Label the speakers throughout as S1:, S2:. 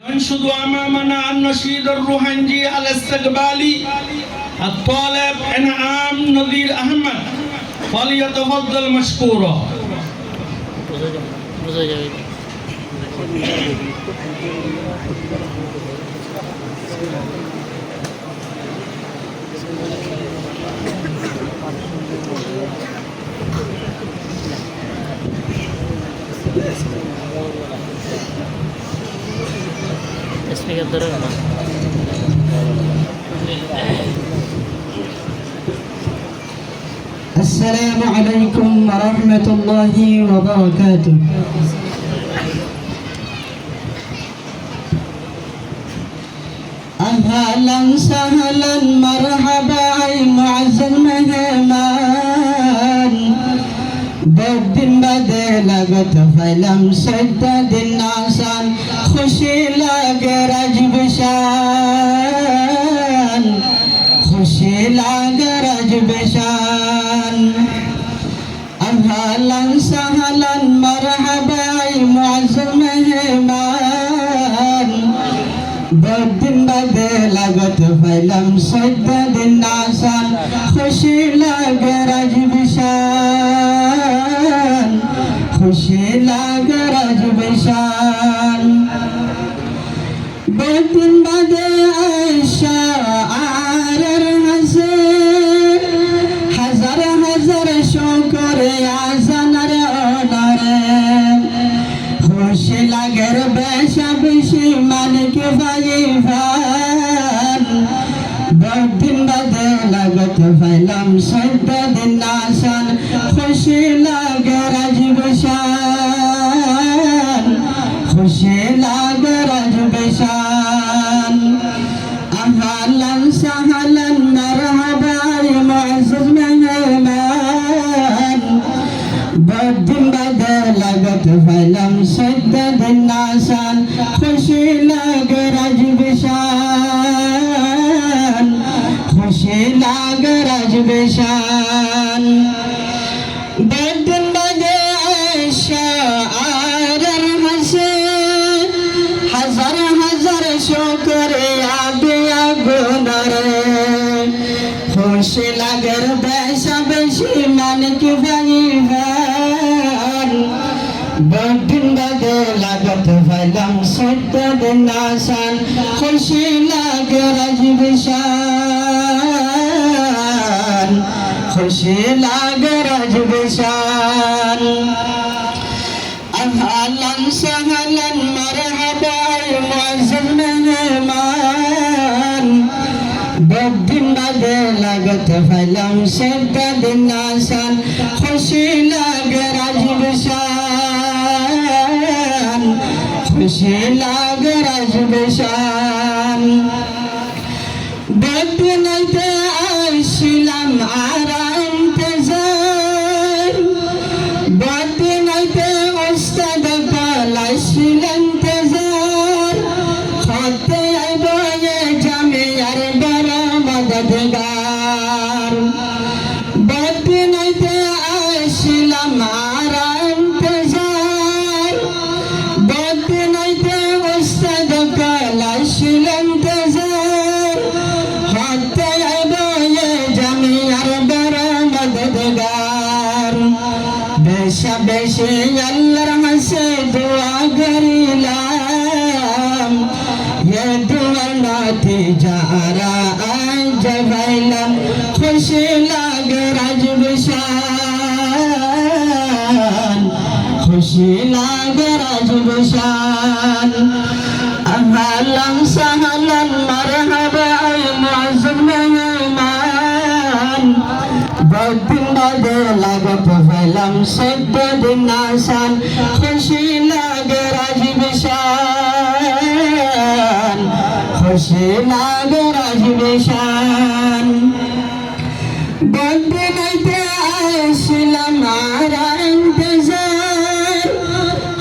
S1: ينشد أمامنا النشيد الروحانجي الاستقبالي الطالب إنعام نذير أحمد فليتفضل مشكورا.
S2: السلام عليكم ورحمة الله وبركاته. أهلا سهلا مرحبا معز المهمان بد بدلقت فلم سدد الناسان خشي لاقرج بشان خشي لاقرج بشان أهلا سهلا مرحبا معز المهمان بد بدلقت فلم سدد الناسان خشي لاقرج بشان خشي لاقرج بشان بد بدأ الشعار الحسين حزر حزر شكر يا زنر أولارين خوش لگر بشا بشي مالك فايفان بدن بدلقت فلم سدد الناسان خوش لگر بشان خوش لگر بشان أهلا سهلا مرحبا معزز مهمان بدن بدلقت فلم سدد الناسان خشي لاقرج بشان خشي لاقرج بشان بدن بدأ الشعار الحسين حزر حزر شكر يا بيا قدرين خشي لاقر بشا بشي مالك فايفان بدن بدلقت فلم سدد الناسان خشي لاقرج بشان خشي لاقرج بشان أهلا سهلا مرحبا معزز مهمان بدن بدلقت فلم سدد الناسان خشي لاقرج بشان خشي لاقرج بشان بدن الشلم على انتظار بدن أستاذ قال الشلم انتظار خط عباية جميع البرا مددگار بدن الشلم على انتظار بدن أستاذ قال الشلم انتظار خط عباية جميع البرا مددگار بشا بشي يلا رمسي دعا قريلام يدعا نتيجارا جبيلا خشي لاقرج بشان خشي لاقرج بشان أهلا سهلا مرحبا معز مهمان بدن بدلقت فلم سدد الناسان خشي لاقرج بشان خشي لاقرج بشان بدن السلم على انتظار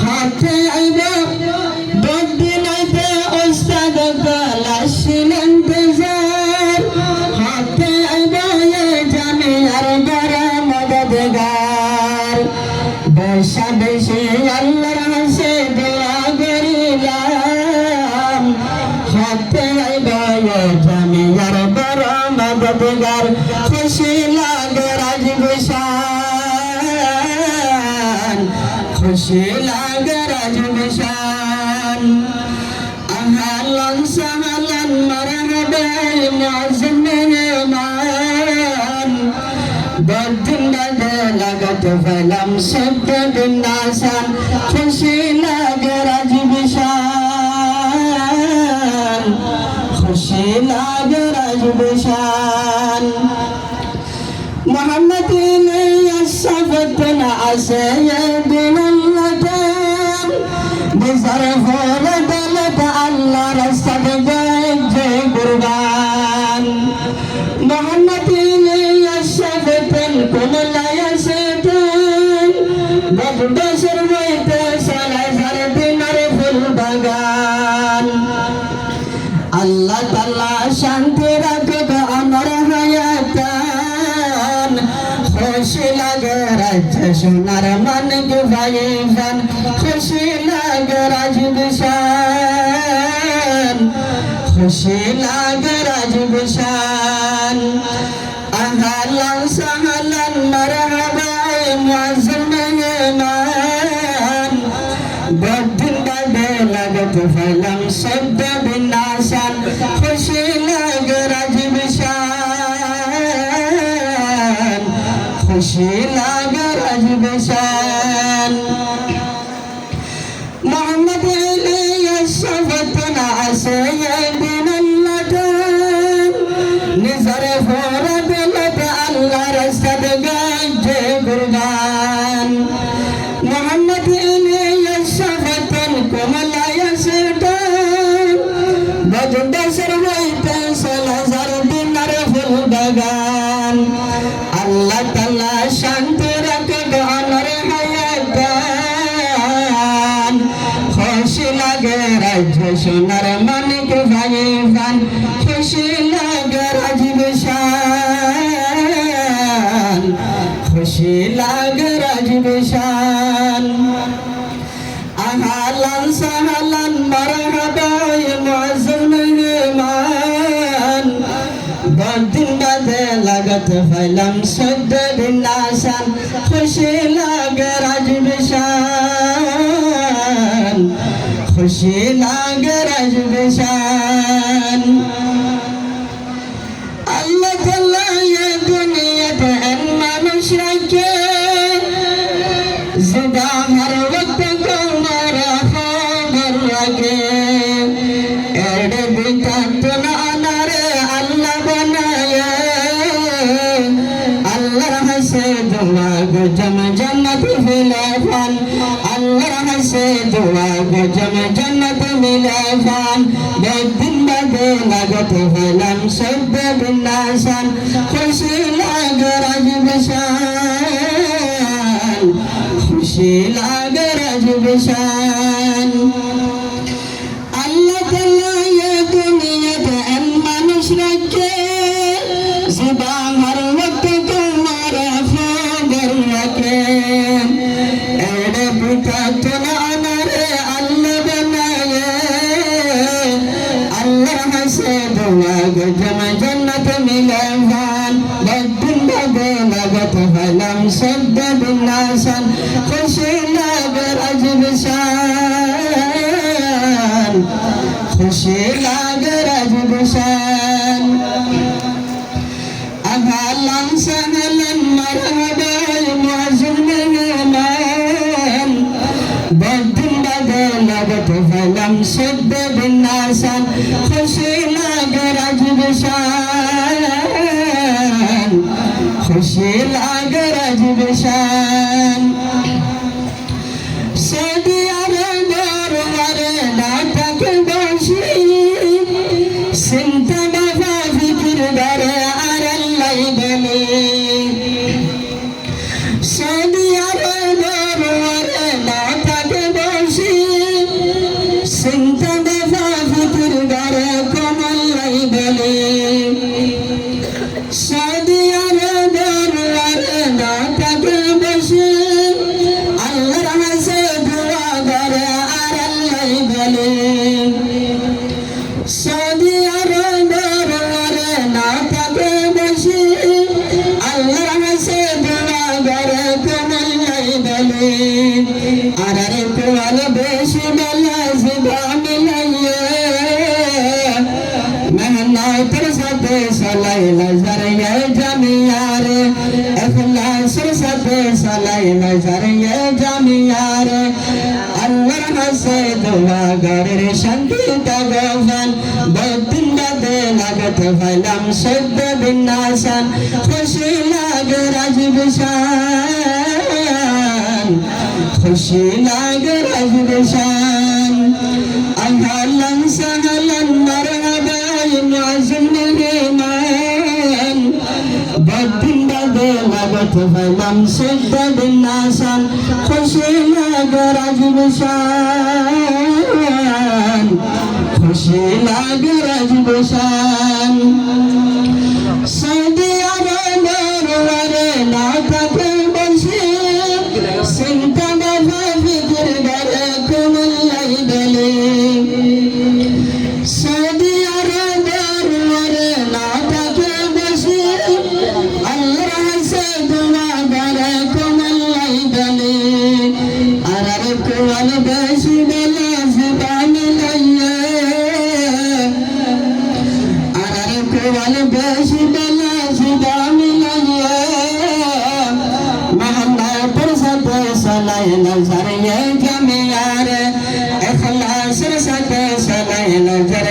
S2: حتى عبا بدن أستاذ قال السلم انتظار حتى عبا يا جميع البرا مددگار بشا بشي يلا رمسي دعا قريلا أهلا وسهلا مرحبا معزم الإيمان بدن بدلغت فلم سدد الناس خشينا قرج بشان خشينا قرج بشان محمد يصفتنا سيدنا اللتان بظرف ردلت الله رستدقائج قربان محمد يصفتن كل لا يسيتن ببشر بيت سلازر بنرف البغان الله تعالى شانتي ركب أمر حياتان খুশি লাগে রাজ সোনার মানিক ভাইজান খুশি লাগে রাজ বিশান খুশি লাগে রাজ বিশান আহলান সাহলান মারহাবা মুআজ্জিম মেহমান বদিন বাদে লাগত ফলম শব্দ বিনাশান খুশি লাগে রাজ বিশান খুশি লাগে রাজ বিশান মোহাম্মদ ইলিয়াস শফাতনা সাইয়্যিদুনা আল্লাহন নিজার ফরদলত আল্লাহ রাস্তাদ গাজে কুরবান মোহাম্মদ ইলিয়াস শফাতন কমলা ইয়াসিদান বদবসর হইতে সালাজার দিনার ফুল বাগান আল্লাহ তাআলা শান্তি রাখবে অনর হায়াতান খুশি লাগে রাজ সোনার মানিক ভাইজান খুশি লাগে রাজ বিশান খুশি লাগে রাজ বিশান আহলান সাহলান মারহাবা মুআজ্জিম মেহমান বদিন বাদে লাগত ফলম সদ্দ বিনাশান খুশি লাগে রাজ বিশান খুশি লাগে রাজ বিশান আল্লাহ তাআলা এই দুনিয়াতে মানুষ রাখে জিদা হর ওয়াক্ত তোমার খবর রাখে এর বিতাত না আনারে আল্লাহ বানায়া আল্লাহর হাসে দোয়া গো জম জান্নাত ফিলাফান আল্লাহর হাসে দোয়া গো জম জান্নাত মিলাফান বেদিন বাদে লাগত ফলম সদ্দ বিনাশান খুশি লাগে রাজ বিশান খুশি লাগে রাজ বিশান আল্লাহ তাআলা এই দুনিয়াতে মানুষ রাখে জীবন হর ওয়াক্ত তোমার খবর রাখে এড়ে বিতাত না আনারে আল্লাহ বানায়ে আল্লাহর হাসে দোয়া গো জম জান্নাত মিলাফান বদিন বাদে লাগত ফলম সদ্দ বিনাশান খুশি লাগে রাজ বিশান খুশি লাগে রাজ বিশান আহলান সাহলান মারহাবা মুআজ্জিম মেহমান বদিন বাদে লাগত ফলম সদ্দ বিনাশান খুশি লাগে রাজ বিশান খুশি লাগে রাজ বিশান সৌদি আরবের ওয়ারে নাটক বসি চিন্তা বাবা ফিকির ঘরে আর আল্লাহ বলে সৌদি আরবের ওয়ারে নাটক বসি চিন্তা বাবা ফিকির ঘরে কমল্লাই বলে সৌদি আরবের ওয়ারে নাটক বসি সালাই নজর এ জামিয়ারে ইখলাসের সাথে সালাই নজর এ জামিয়ারে আল্লাহর কাছে দোয়া গরের শান্তি তগফান বহুদিন বাদে লাগতে পাইলাম সদ্য বিন্যাসান খুশি লাগে রাজবিশান খুশি লাগে রাজবিশান আহলান সাহলান মারহাবা মুআজ্জিম মেহমান বহুদিন বাদে লাগতে পাইলাম সদ্য বিন্যাসান খুশি লাগে রাজবিশান খুশি লাগে রাজবিশান সৌদি আরবের ওয়ারে না থাকে বসে চিন্তা বাবা ফিকির গলে কুমলাই গলে সৌদি আরবের ওয়ারে না থাকে বসে আল্লাহর কাছে দোয়া করে কুমলাই গলে আর কুয়াল বেশি বেলা জীবন লাইয়ে আর কুয়াল বেশি বেলা জীবন লাইয়ে মোহাম্মদের সাথে সালাই নজর এ জামিয়ারে ইখলাসের সাথে সালাই নজর